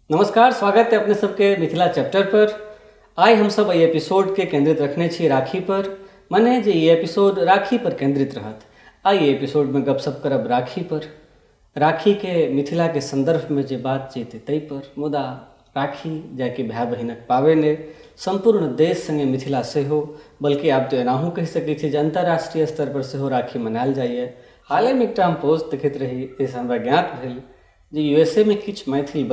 नमस्कार, स्वागत है अपने सबके मिथिला चैप्टर पर। आइ हम सब एहि एपिसोड के केंद्रित रखने छी राखी पर। मने जे ये एपिसोड राखी पर केंद्रित रहत। आइ एपिसोड में गपशप करब राखी पर। राखी के मिथिला के संदर्भ में जे बातचीत ताहि पर। मुदा राखी जाके भाई बहिनक पाबनि संपूर्ण देश संगे मिथिला सेहो, बल्कि आब तो एनाहू कहि सकैत छी जे अंतर्राष्ट्रीय स्तर पर सेहो राखी मनायल जाइए। हाले में एकटा हम पोस्ट देखैत रही ताहिसँ हमरा ज्ञात भेल जे यूएसए में किछु मैथिल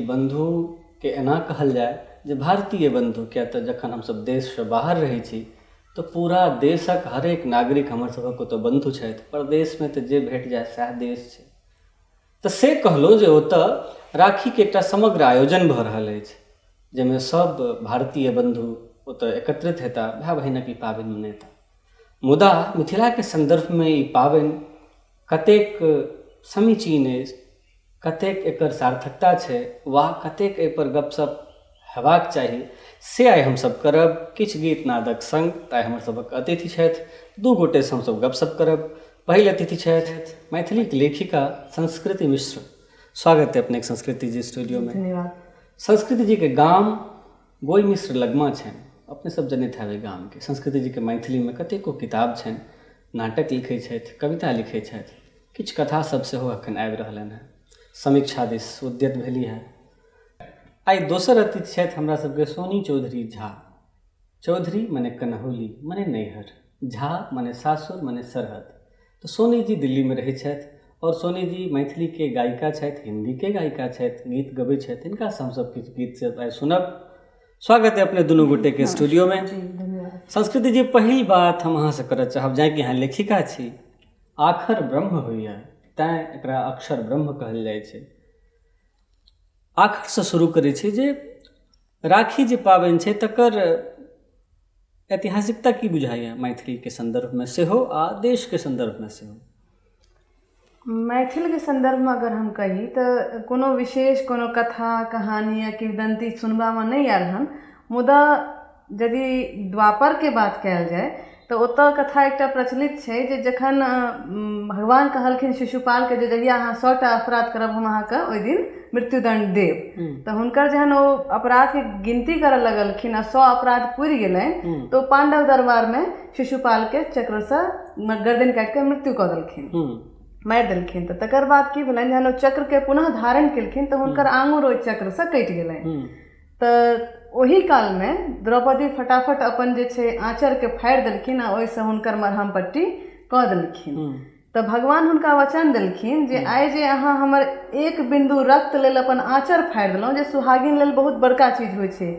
बंधु के एना कहल जाए जे भारतीय बंधु, किया तऽ जखन हमसब देशसँ बाहर रहै छी तऽ पूरा देशक हरेक नागरिक हमर सभक ओतऽ बंधु छथि। परदेशमे तऽ जे भेट जाए सएह देश छै। तऽ से कहलहुँ जे ओतऽ राखीके एकटा समग्र आयोजन भऽ रहल अछि, जाहिमे सब भारतीय बंधु ओतऽ एकत्रित हेताह, भाई बहिनक ई पाबनि मनेताह। मुदा मिथिलाके संदर्भमे ई पाबनि कतेक समीचीन अछि, कतेक एकर सार्थकता छै, वा कतेक एहिपर गपशप हेबाक चाही, से आइ हमसब करब किछु गीत नादक संग। तऽ हमर सबक अतिथि छथि, दू गोटेसँ हमसब गपशप करब। पहिल अतिथि छथि मैथिलीक लेखिका संस्कृति मिश्र। स्वागत है अपनेक संस्कृति जी स्टूडियो में। धन्यवाद। संस्कृति जी के गाम गोई मिश्र लगमा छनि। अपने सब जनैत हेबै गाम के। संस्कृति जी के मैथिली में कतेको किताब छनि, नाटक लिखै छथि, कविता लिखै छथि, किछु कथा सब सेहो अखन आबि रहलनि हैं, समीक्षा दिस उद्यत भेली है। आइ दोसर अतिथि छथि हमरा सबके सोनी चौधरी झा। चौधरी मने कन्हौली मने नैहर, झा मने सासुर मने सरहद। तो सोनी जी दिल्ली में रहै छथि और सोनी जी मैथिली के गायिका छथि, हिंदी के गायिका छथि, गीत गबै छथि। हिनकासँ हमसब किछु गीत से आइ सुनब। स्वागत है अपने दुनू गोटे के स्टूडियो में। संस्कृति जी, पहिल बात हम अहाँ से करऽ चाहब, जाकि अहाँ लेखिका छी, आखर ब्रह्म होइए तैँ एकरा अक्षर ब्रह्म कहल जाइ छै। आखरसँ शुरू करै छी जे राखी जे पाबनि छै तकर ऐतिहासिकता की बुझाइए मैथिली के संदर्भ में सेहो आ देश के संदर्भ में सेहो। मैथिल के संदर्भ में अगर हम कही तो कोनो विशेष कोनो कथा कहानी या किंवदंती सुनबामे नहीं आयल हन। मुदा यदि द्वापर के बात कयल जाय तो ओतऽ कथा एकटा प्रचलित छै जे जखन भगवान कहलखिन शिशुपाल के जे जहिया अहाँ 100टा अपराध करब हम अहाँके ओहि दिन मृत्युदंड देब, तो हुनकर जहन ओ अपराध के गिनती करऽ लगलखिन आ 100 अपराध पुरि गेलनि तो पांडव दरबार में शिशुपाल के चक्र से गर्दन काटि के मृत्यु कऽ देलखिन, मारि देलखिन। तऽ तकर बाद की भेलनि, जहन ओ चक्र के पुनः धारण केलखिन तऽ हुनकर आंगुर ओहि चक्र से कटि गेलनि। तऽ ओही काल में द्रौपदी फटाफट अपन जे छै आँचर के फाड़ि देलखिन आ ओहिसँ हुनकर मरहम पट्टी कऽ देलखिन। तऽ भगवान हुनका वचन देलखिन जे आइ जे अहाँ हमर एक बिंदु रक्त लेल अपन आँचर फाड़ि देलहुँ, जे सुहागिन लेल बहुत बड़का चीज होइ छै,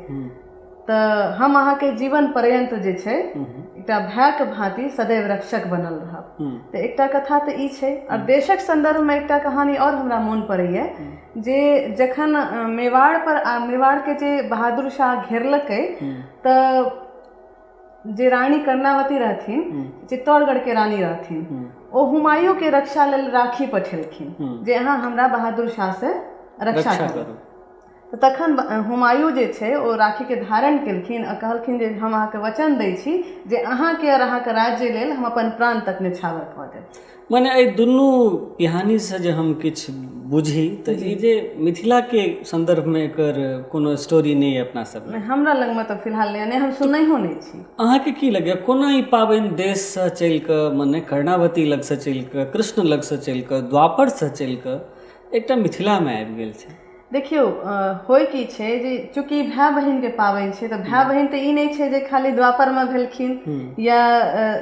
तऽ हम अहाँके जीवन पर्यंत जे छै एकटा भाइके भांति सदैव रक्षक बनल रहब। तऽ एकटा कथा तऽ ई छै। और देशक संदर्भ में एकटा कहानी और हमरा मोन पड़ैए जे जखन मेवाड़ के जे बहादुर शाह घेरलकै तऽ जे रानी कर्णावती रहथिन, चित्तौड़गढ़ के रानी रहथिन, ओ हुमायूं के रक्षा लेल राखी पठेलखिन जे अहाँ हमरा बहादुर शाह से रक्षा करू। तऽ तखन हुमायूं जे छै ओ राखी के धारण केलखिन आ कहलखिन जे हम अहाँके वचन दै छी जे अहाँके और अहाँके राज्य लेल हम अपन प्राण तक न्यौछावर कऽ देब। मने एहि दुनू कहानी से जे हम किछु बुझी तऽ ई जे मिथिला के संदर्भ में एकर कोनो स्टोरी नहीं है अपना सब में। हमरा लग में तो फिलहाल नहीं, हम सुनैहो नहीं छी। अहाँके की लगैए कोना ई पाबनि देश से चलि कऽ, मने कर्णावती लग से चलि कऽ, कृष्ण लग से चलि कऽ, द्वापर से चलि कऽ एकटा मिथिला में आबि गेल छै? देखियो होय की छै जे चूँकि भाई बहिन के पाबनि छै तऽ भाई बहिन तऽ ई नहीं छै जे खाली द्वापर में भेलखिन या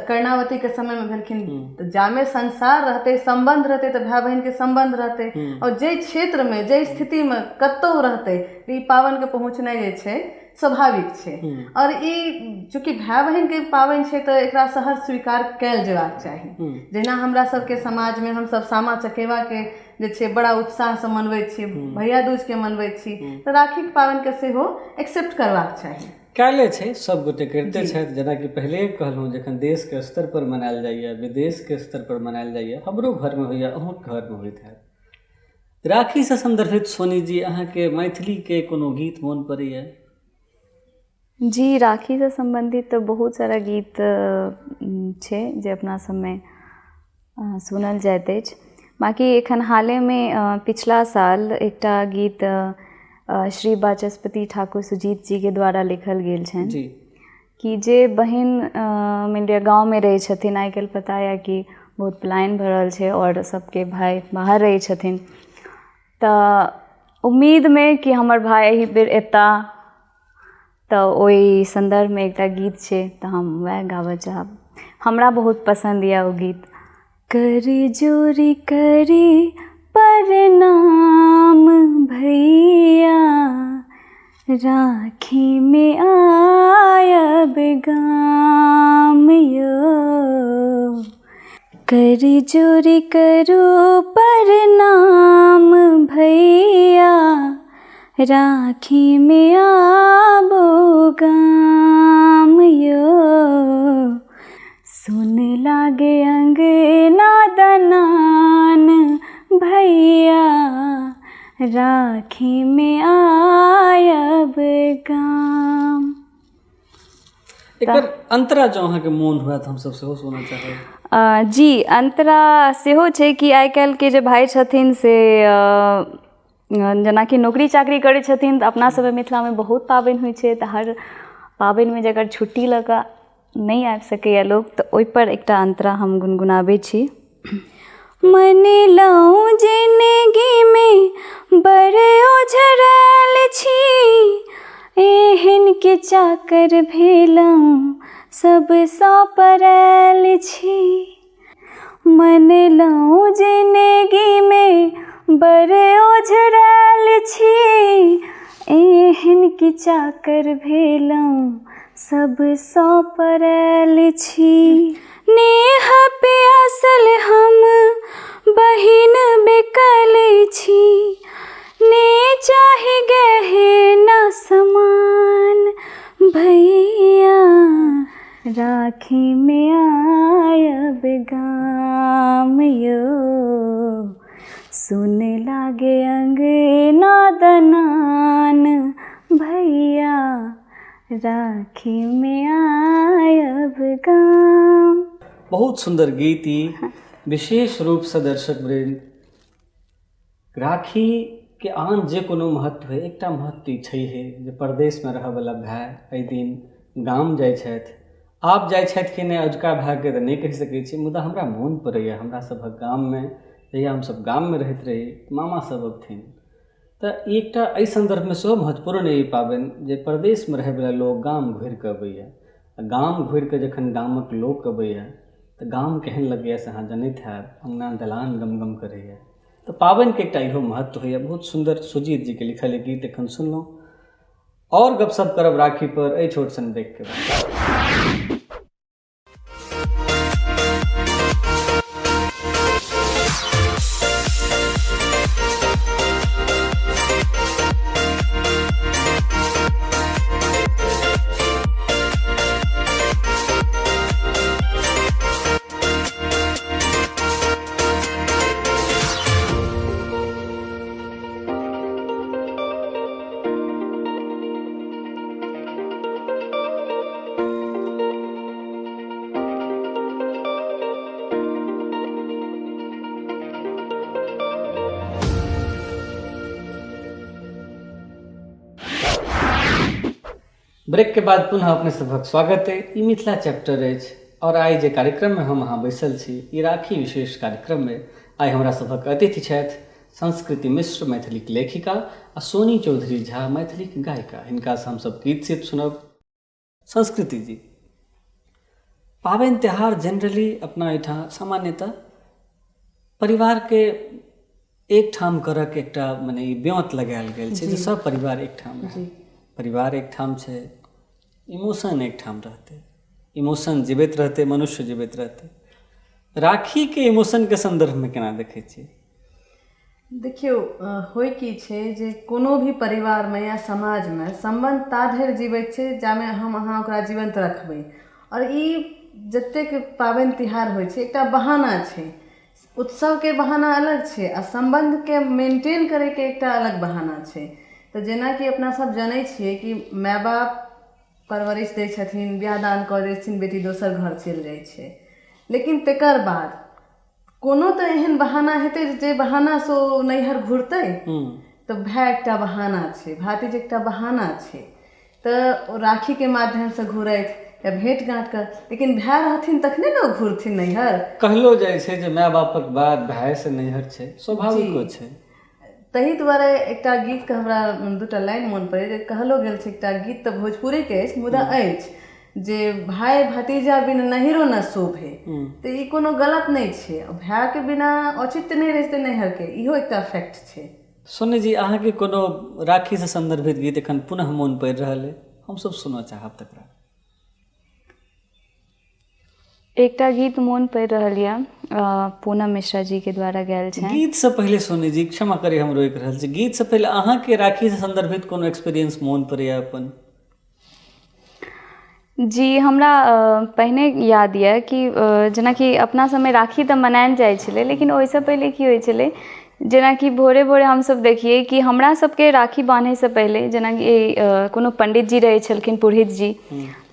कर्णावती के समय में भेलखिन। तऽ जामे संसार रहते, संबंध रहते तो भाई बहिन के संबंध रहते, और जे क्षेत्र में जे स्थिति में कतौ रहते ई पाबनि के पहुँचनाइ जे छै स्वाभाविक छै। और ई चूँकि भाई बहिन के पाबनि छै तऽ एकरा सहज स्वीकार कयल जेबाक चाही। जेना हमरा सबके समाज में हम सब सामा चकेवा के जे छै बड़ा उत्साह से मनबै छी, भैया दूज के मनबै छी, तऽ राखी के पाबनि के सेहो एक्सेप्ट करबाक चाही। कयले छै, सब गोटे करिते छथि। जेनाकि पहिले कहलहुँ जखन देश के स्तर पर मनायल जाइए, विदेश के स्तर पर मनायल जाइए, हमरो घर में होइए, अहूँके घर में होइत हैत। राखी से संदर्भित सोनी जी अहाँके मैथिली के कोनो गीत मोन पड़ैए? जी, राखी से संबंधित तो बहुत सारा गीत छै जे अपना सबमे सुनल जाइत अछि। बाकी एखन हाले में पिछला साल एकटा गीत श्री वाचस्पति ठाकुर सुजीत जी के द्वारा लिखल गेल छनि जी कि जे बहिन मानि लिअ गाँवमे रहै छथिन, आइ काल्हि पता यऽ कि बहुत पलायन भऽ रहल छै और सबके भाइ बाहर रहै छथिन, तऽ उम्मीदमे कि हमर भाइ एहि बेर एता, तऽ ओहि संदर्भमे एकटा गीत छै तऽ हम वएह गाबऽ चाहब। हमरा बहुत पसंद यऽ ओ गीत। कर जोरी करी प्रणाम भैया, राखी में आयब गाम यो। कर जोरी करू प्रणाम भैया, राखी में आबो गाम यो। सुन लागे अंगना दनान भैया, राखी में आयब गाम। एकर अंतरा जो अहाँके मोन हुआ तऽ हमसब सेहो सुनऽ चाहब। जी, अंतरा सेहो छै कि आइ काल्हिके जे भाइ छथिन से जेनाकि नौकरी चाकरी करै छथिन तऽ अपना सब मिथिलामे बहुत पाबनि होइ छै, तऽ हर पाबनिमे जकर छुट्टी लऽ कऽ नहीं आबि सकैए लोक, तऽ ओहिपर एकटा अंतरा हम गुनगुनाबै छी। मनेलहुँ जिंदगीमे बड़ ओझरायल छी, एहन के चाकर भेलहुँ सबसँ परायल छी। मनेलहुँ जिंदगीमे बड़ ओझरायल छी, एहन के चाकर भेलहुँ सबसँ परायल छी। नेह प्यासल हम बहिन बेकल छी, ने चाहे गहना समान भैया, राखी में आयब गाम यो। सुन लागे अंगना दनान भैया, राखी में आयब गाम। बहुत सुंदर गीत ई। विशेष रूप से दर्शक वृंद, राखी के आन जे कोनो महत्व है, एकटा महत्व ई छैहे जे परदेशमे रहयवला भाय एहि दिन गाम जाइ छथि। आब जाइ छथि कि नहि अजुका भायके तऽ नहि कहि सकैत छी, मुदा हमरा मोन पड़ैए हमरा सभक गाममे जहिया हमसभ गाममे रहैत रही मामा सभ अबथिन तऽ एकटा एहि संदर्भमे सेहो महत्वपूर्ण ई पाबनि जे परदेशमे रहैवला लोक गाम घुरि कऽ अबैए। गाम घुरि कऽ जखन गामक लोक अबैए तऽ गाम केहन लगैए से अहाँ जनैत हैब, अङ्गना दलान गमगम करैए। तऽ पाबनिके एकटा इहो महत्व होइए। बहुत सुन्दर सुजीत जीके लिखल गीत एखन सुनलहुँ। और गपशप करब राखी पर एहि छोट सन ब्रेक के बाद। ब्रेक के बाद पुनः अपने सभक स्वागत है। ई मिथिला चैप्टर अछि और आइ जे कार्यक्रम में हम अहाँ बैसल छी ई राखी विशेष कार्यक्रम में आइ हमरा सभक अतिथि छथि संस्कृति मिश्र, मैथिलीक लेखिका, आ सोनी चौधरी झा, मैथिलीक गायिका। हिनकासँ हमसभ गीत सीत सुनब। संस्कृति जी, पाबनि त्यौहार जनरली अपना एहिठाम सामान्यतः परिवार के एक ठाम करक एकटा मने ई ब्योंत लगायल गेल छै जे सब परिवार एक ठाम रहे। परिवार एक ठाम छै, इमोशन एक ठाम रहते, इमोशन जीवित रहते, मनुष्य जीवित रहते। राखी के इमोशन के संदर्भ में केना देखै छी? देखियौ, होइ की छै जे कोनो भी परिवार में या समाज में संबंध ता धरि जीवैत छै जामे हम अहाँ ओकरा जीवंत रखबै। और ई जतेक पाबनि तिहार होइ छै एकटा बहाना छै। उत्सव के बहाना अलग छै आ संबंध के मेंटेन करे के एकटा अलग बहाना छै। तऽ जेनाकि अपना सब जानै छियै कि माय बाप परवरिश दै छथिन, बियाह दान कऽ दै छथिन, बेटी दोसर घर चलि जाइ छै, लेकिन तकर बाद कोनो तऽ एहन बहाना हेतै जे बहाना से ओ नैहर घुरतै। तो भाय एकटा बहाना छै, भातिज एकटा बहाना छै, तऽ राखी के माध्यम से घूरथि या भेंट गांठ कर, लेकिन भाय रहथिन तखने ने ओ घूरथिन नैहर। कहलो जाइ छै जे माय बापक बाद भाय से नैहर छै, स्वाभाविको छै। तही दुआरे एकटा गीत के हमरा दूटा लाइन मन पड़े जे कहलो गेल छै, एकटा गीत तऽ भोजपुरी के अछि मुदा अछि जे भाय भतीजा बिन नहिरो न शोभे, तऽ ई कोनो गलत नहि छै। भाय के बिना औचित्य नहीं रहिते नैहर के, इहो एकटा फैक्ट छै। सोनी जी, अहाँके कोनो राखी से संदर्भित गीत एखन पुनः मोन पड़ि रहल है, हम सब सुनऽ चाहब तकरा। एकटा गीत मोन पड़ि रहल यऽ, पूनम मिश्रा जी के द्वारा गायल छै। गीत से पहले सोनी जी क्षमा करी हम रोकि रहल छी, गीत से पहले अहाँके राखी से संदर्भित कोनो एक्सपीरियंस मोन पड़ैया अपन? जी, हमरा पहिने याद यऽ कि जेनाकि अपना सबमे राखी तऽ मनायल जाइ छलै, लेकिन ओहिसँ पहिले की होइ छलै, जेनाकि भोरे भोरे हमसब देखिए कि हमरा सबके राखी बान्हैसँ पहिले जेनाकि कोनो पंडित जी रहै छलखिन, पुरोहित जी,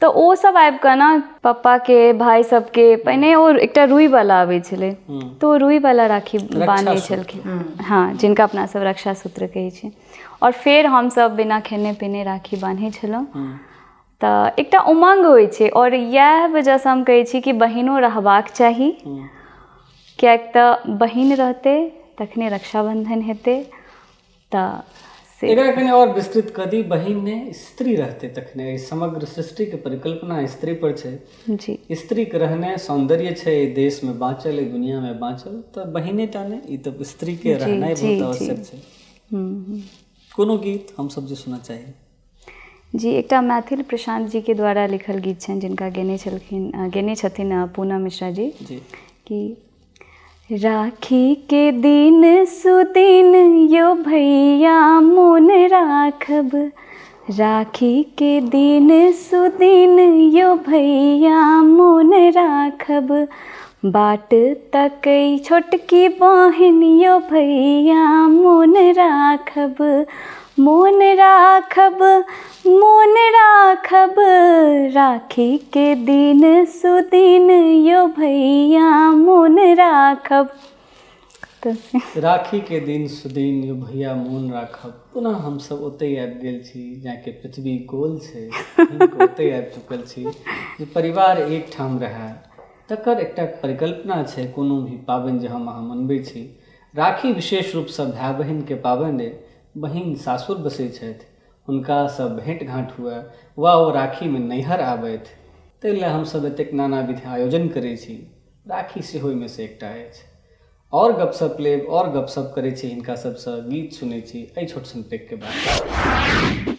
तऽ ओ सब आबि कऽ ने पप्पाके भाई सबके पहिने ओ एकटा रुइवला आबै छलै, तो रुइवला राखी बान्है छलखिन, हाँ, जिनका अपना सब रक्षा सूत्र कहै छै। और फेर हमसब बिना खेने पीने राखी बान्है छलहुँ। तऽ एकटा उमंग होइ छै, और इएह वजहसँ हम कहै छी कि बहिनो रहबाक चाही, किएक तऽ बहिन रहतै तखने रक्षाबंधन हेतै। तऽ एकरा कनि और विस्तृत कर दी, बहिन ने स्त्री रहते तखने, समग्र सृष्टि के परिकल्पना स्त्री पर छै जी। स्त्री के रहने सौंदर्य छै, देश में बाँचल, दुनिया में बाँचल, तऽ बहिने टा ने, ई तऽ स्त्री के रहनाइ बहुत आवश्यक छै। कोनो गीत हम सब जे सुनना चाही? जी, एकटा मैथिल प्रशांत जी के द्वारा लिखल गीत छनि, जिनका गेने छथिन पूनम मिश्रा जी, कि राखी के दिन सुदिन यो भैया मोन राखब, राखी के दिन सुदिन यो भैया मोन राखब, बाट तकै छोटकी बहिन यो भैया मोन राखब, मोन राखब, मोन राखब, राखी के दिन सुदिन यो भैया मोन राखब। राखी के दिन सुदिन यो भैया मोन राखब। पुनः हम सब ओतै आबि गेल छी जाके पृथ्वी गोल छै, ओतै आबि चुकल छी जे परिवार एक ठाम रहै, तकर एकटा परिकल्पना छै। कोनो भी पाबनि जे हम अहाँ मनबै छी, राखी विशेष रूपसँ भाय बहिनके पाबनि अइ। बहिन सासुर बसै छथि, हुनकासँ भेँट घाँट हुए वा ओ राखीमे नैहर आबथि, ताहि लेल हमसब एतेक नानाविध आयोजन करै छी। राखी सेहो ओहिमे से एकटा अछि। और गपशप लेब, और गपशप करै छी हिनका सबसँ, गीत सुनै छी एहि छोट सन ब्रेक के बाद।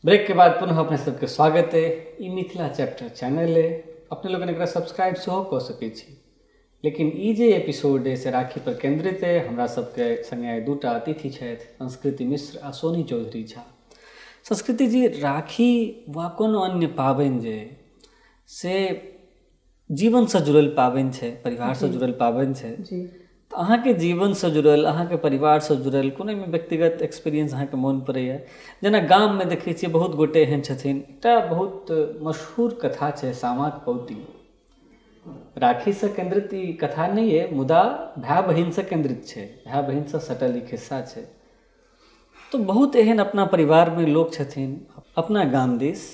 ब्रेक के बाद पुनः अपने सबके स्वागत है। ई मिथिला चैप्टर चैनल है, अपने लोगन एकरा सब्सक्राइब सेहो कऽ सकै छी। लेकिन ई जे एपिसोड है से राखी पर केंद्रित है। हमरा सबके संगे आइ दूटा अतिथि छथि, संस्कृति मिश्र आ सोनी चौधरी झा। संस्कृति जी, राखी वा कोनो अन्य पाबनि जे से जीवनसँ जुड़ल पाबनि छै, परिवारसँ जुड़ल पाबनि छै, तऽ अहाँके जीवनसँ जुड़ल, अहाँके परिवारसँ जुड़ल कोनो एहिमे व्यक्तिगत एक्सपीरियंस अहाँके मोन पड़ैए? जेना गाममे देखै छियै बहुत गोटे एहन छथिन, एकटा बहुत मशहूर कथा छै सामाक पौती। राखीसँ केंद्रित ई कथा नहीं है, मुदा भाय बहिनसँ केंद्रित छै, भाय बहिनसँ सटल ई खिस्सा छै। तो बहुत एहन अपना परिवार में लोग छथिन, अपना गाम दिस,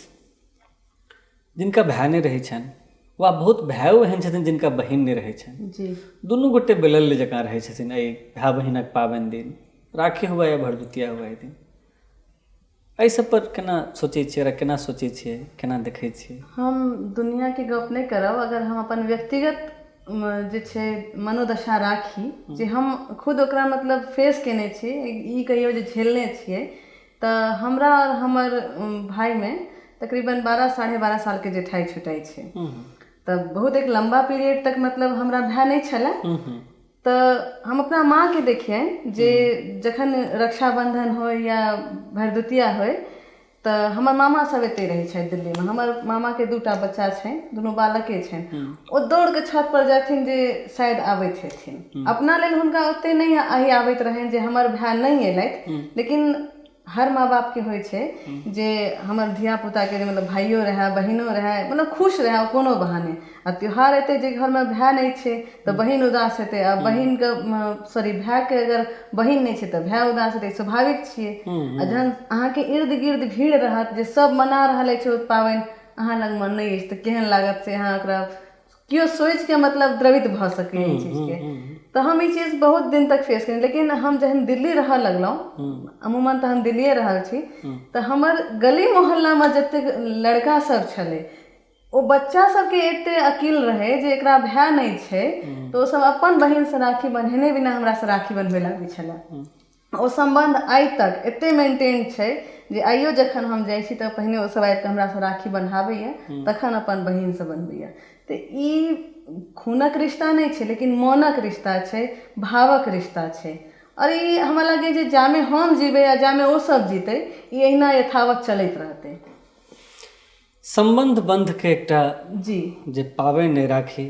जिनका भाय नहीं रहै छनि, वा बहुत भाइयो एहन छथिन जिनका बहिन नहीं रहै छनि। दुनू गोटे बेलल जकाँ रहै छथिन एहि भाय बहिनक पाबनि दिन, राखी हुआ या भरदुतिया हुआ एहि दिन। एहि सब पर केना सोचै छियै, केना सोचै छियै, केना देखै छियै? हम दुनियाके गप नहीं करब, अगर हम अपन व्यक्तिगत जे छै मनोदशा राखी, जे हम खुद ओकरा मतलब फेस केने छी, ई कहियो जे झेलने छियै, तऽ हमरा और हमर भाईमे तकरीबन 12 साढ़े 12 सालके जेठाई छुटाई छै। तब बहुत एक लंबा पीरियड तक मतलब हमरा भाय नहीं छलै। तो हम अपना माँ के देखिए जे जखन रक्षाबंधन हो या भरदुतिया हो तो हमर मामा सब एते रहे छै दिल्ली में। हमर मामा के 2टा बच्चा छै, दोनों बालके छै। ओ दौड़ के छत पर जाथिन जे शायद आबैत हेथिन। अपना लेल हुनका ओते नहीं आबैत रहनि जे हमर भाय नहीं एलथि, लेकिन हर माँ बाप के होइ छै जे हमर धिया पुता के मतलब भाइयो रहे बहिनो रहे, मतलब खुश रहे कोनो बहाने। आ त्योहार एते जे घर में भाय नहीं छै तो बहिन उदास हेतै, आ बहिन के भाय के अगर बहिन नहीं छै तो भाय उदास हेतै, स्वाभाविक छियै। आ जहन अहाँ के इर्द गिर्द भीड़ रहत जे सब मना रहल छै पाबनि, अहाँ लग में नहीं अछि तो केहन लागत से अहाँ ओकरा केओ सोच के मतलब द्रवित भ सकै ई चीज के। तो हम ई चीज बहुत दिन तक फेस करें। लेकिन हम जहन दिल्ली रह लगलहुँ, अमूमन तो हम दिल्लिए रहल छी, तो हमर गली मोहल्ला में जतेक लड़का सब छलै ओ बच्चा सबके एते अकिल रहे जे एकरा भाय नहीं छै तो ओ सब अपन बहिन से राखी बन्हेने बिना हमरा से राखी बन्हबै लागै छलै। ओ संबंध आइ तक एते मेंटेन छै जे आइयो जखन हम जाइ छी तऽ पहिने ओ सब आबि कऽ हमरा से राखी बन्हाबैए, तखन अपन बहिन से बन्हबैए। तो ई खूनक रिश्ता नहीं छै, लेकिन मोनक रिश्ता छै, भावक रिश्ता छै। और ई हमरा लगे जे जामे हम जीबै आ जामे ओ सब जीतै ई अहिना यथावत चलैत रहतै। संबंध बंध के एकटा जी जे पाबनि अइ राखी,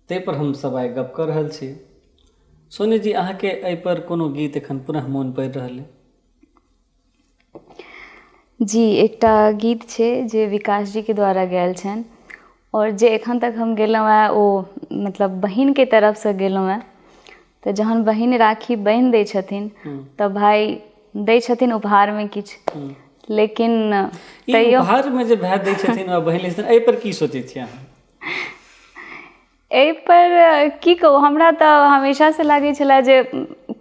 ताहि पर हम सब आइ गप कर रहल छी। सोनी जी, अहाँ के एहि पर कोनो गीत एखन पुनः मोन पड़ि रहल अइ? जी, एकटा गीत छै जे विकास जी के द्वारा गायल छनि, और जे एखन तक हम गेलहुँ हैं ओ मतलब बहिन के तरफ से गेलहुँ हैं। तो जहन बहिन राखी बान्हि दै छथिन तऽ भाई दै छथिन उपहार में किछु, लेकिन तैयो उपहार में जे भाय दै छथिन वा बहिन लै छथिन, एहि पर की सोचै छियै अहाँ? एहि पर की कहू, हमरा तऽ हमेशा से लागै छलै जे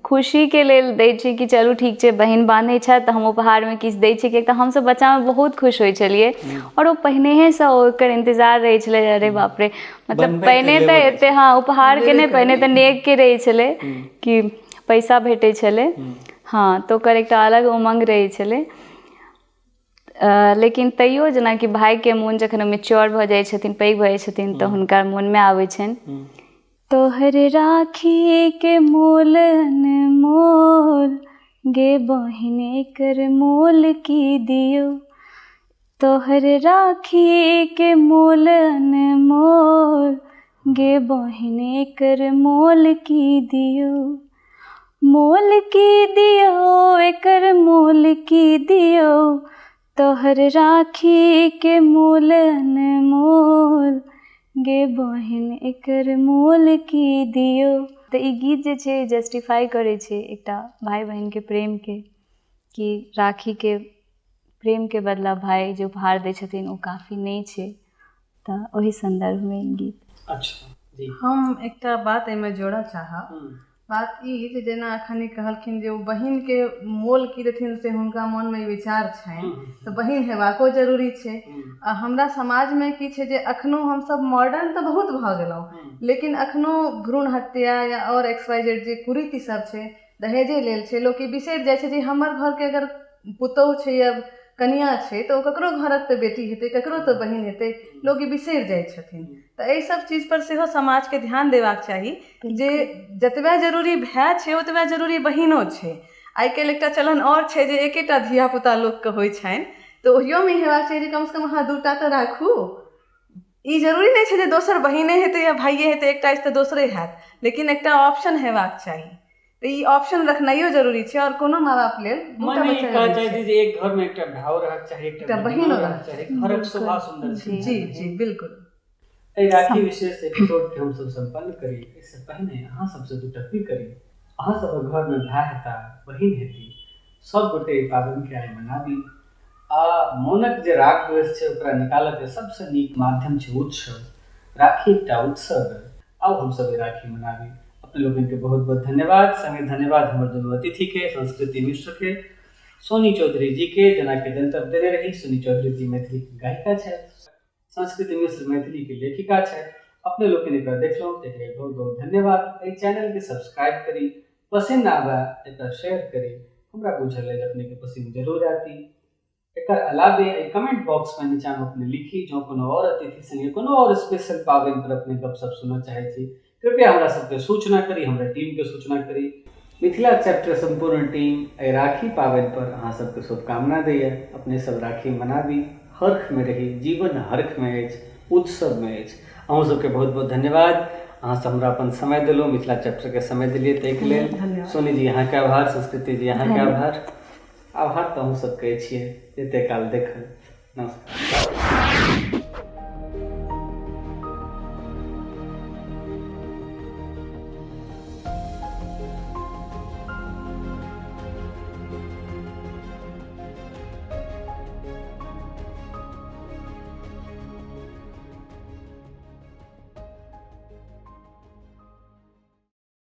खुशी के लेल दै छी कि चलू ठीक छै बहिन बान्है छथि तऽ हम उपहार में किछु दै छी। किएक तऽ हमसब बच्चा में बहुत खुश होइ छलियै, और ओ पहिनेहे से ओकर इंतजार रहै छलै। अरे बाप रे, मतलब पहिने तऽ एते हाँ उपहार के नहीं, पहिने तऽ नेग के रहै छलै कि पैसा भेटै छलै, हाँ तो ओकर एकटा अलग उमंग रहै छलै। लेकिन तैयो जेनाकि भाई के मोन जखन मेच्योर भऽ जाइ छथिन, पैघ भऽ जाइ छथिन, तऽ हुनकर मोन में आबै छनि तोहर राखी के मोल अनमोल गे बहिन एकर मोल की दियौ। तोहर राखी के मोल अनमोल गे बहिन एकर मोल की दियौ। मोल की दियौ एकर मोल की दियौ, तोहर राखी के मोल अनमोल गे बहिन एकर मोल की दियौ। तऽ ई गीत जे छै जस्टिफाई करै छै एकटा भाई बहन के प्रेम के, कि राखी के प्रेम के बदला भाई जे उपहार दै छथिन ओ काफी नहीं छै। तऽ ओही संदर्भ में ई गीत। अच्छा जी, हम एकटा बात एहिमे जोड़ऽ चाहब। बात ई जे जेना अखन कहलखिन जे ओ बहिन के मोल की देथिन से हुनका मन में विचार छनि, तऽ बहिन हेबाको जरूरी छै। आ हमरा समाज में की छै जे अखनो हमसब मॉडर्न तऽ बहुत भऽ गेलहुँ, लेकिन अखनो भ्रूण हत्या या और XYZ जे कुरीति सब छै, दहेजे लेल छै, लोक ई बिसरि जाइ छै जे हमर घर के अगर पुतोहु छै या कनिया छै तऽ ओ ककरो घरक तऽ बेटी हेतै, ककरो तऽ बहिन हेतै, लोग ई बिसरि जाइ छथिन। तऽ एहि सब चीज पर सेहो समाज के ध्यान देबाक चाही जे जतबा जरूरी भाय छै ओतबा जरूरी बहिनो छै। आइ काल्हि एकटा चलन और छै जे एकेटा धिया पुता लोक के होइ छनि, तऽ ओहियो में हेबाक चाही जे कम से कम अहाँ 2टा तऽ राखू। ई जरूरी नहीं छै जे दोसर बहिने हेतै या भाइये हेतै, एकटा तऽ दोसरे हैत, लेकिन एकटा ऑप्शन हेबाक चाही। तो ई ऑप्शन रखनाइयो जरूरी छै, और कोनो माँ बाप लेल माने ई कहै छै जे एक घर में एकटा भाव रहक चाही, एकटा बहिनो रहक चाही, घरक शोभा सुंदर छै। जी जी बिल्कुल। एहि राखी विशेष एपिसोड के हम सब संपन्न करी। इससे पहले अहाँ सबसे 2टा अपील करी। अहाँ सब घर में भाई हेता, बहिन हेती, सब गोटे पाबनि के आइ मनाबी। आ मोनक जे राग द्वेष छै ओकरा निकालऽ के सबसे नीक माध्यम छै उत्सव। राखी एकटा उत्सव है, आओ हम सब राखी मनाबी। अपने लोगन के बहुत बहुत धन्यवाद। संगे धन्यवाद हमर दुनू अतिथि के, संस्कृति मिश्र के, सोनी चौधरी जी के, जना के जनतब देने रही। सोनी चौधरी जी मैथिली के गायिका छथि, संस्कृति मिश्र मैथिली के लेखिका छथि। अपने लोगन एकरा देखलहुँ ताहि बहुत बहुत धन्यवाद। एहि चैनल के सब्सक्राइब करी, पसंद आवे एकरा शेयर करी। हमरा बुझल है अपने के पसंद जरूर आती। एकर अलावे कमेंट बॉक्स में नीचा में अपने लिखी जो कोनो और अतिथि संगे कोनो और स्पेशल पावन पर अपने गपशप सुनना चाहे छी कृपया हमरा सबके सूचना करी, हमरा टीम के सूचना करी। मिथिला चैप्टर संपूर्ण टीम एहि राखी पावन पर अहाँ सबके शुभकामना दैया। अपने सब राखी मनाबी, हर्ष में रही, जीवन हर्ष में अछि, उत्सव में अछि। अहूँ सबके बहुत बहुत धन्यवाद। अहाँ सब हमरा अपन समय दिलहुँ, मिथिला चैप्टर के समय दिलियै ताहिके लेल। सोनी जी अहाँके आभार, संस्कृति जी अहाँके आभार। आभार तो अहूँ सब कहै छियै एते काल देखल। नमस्कार।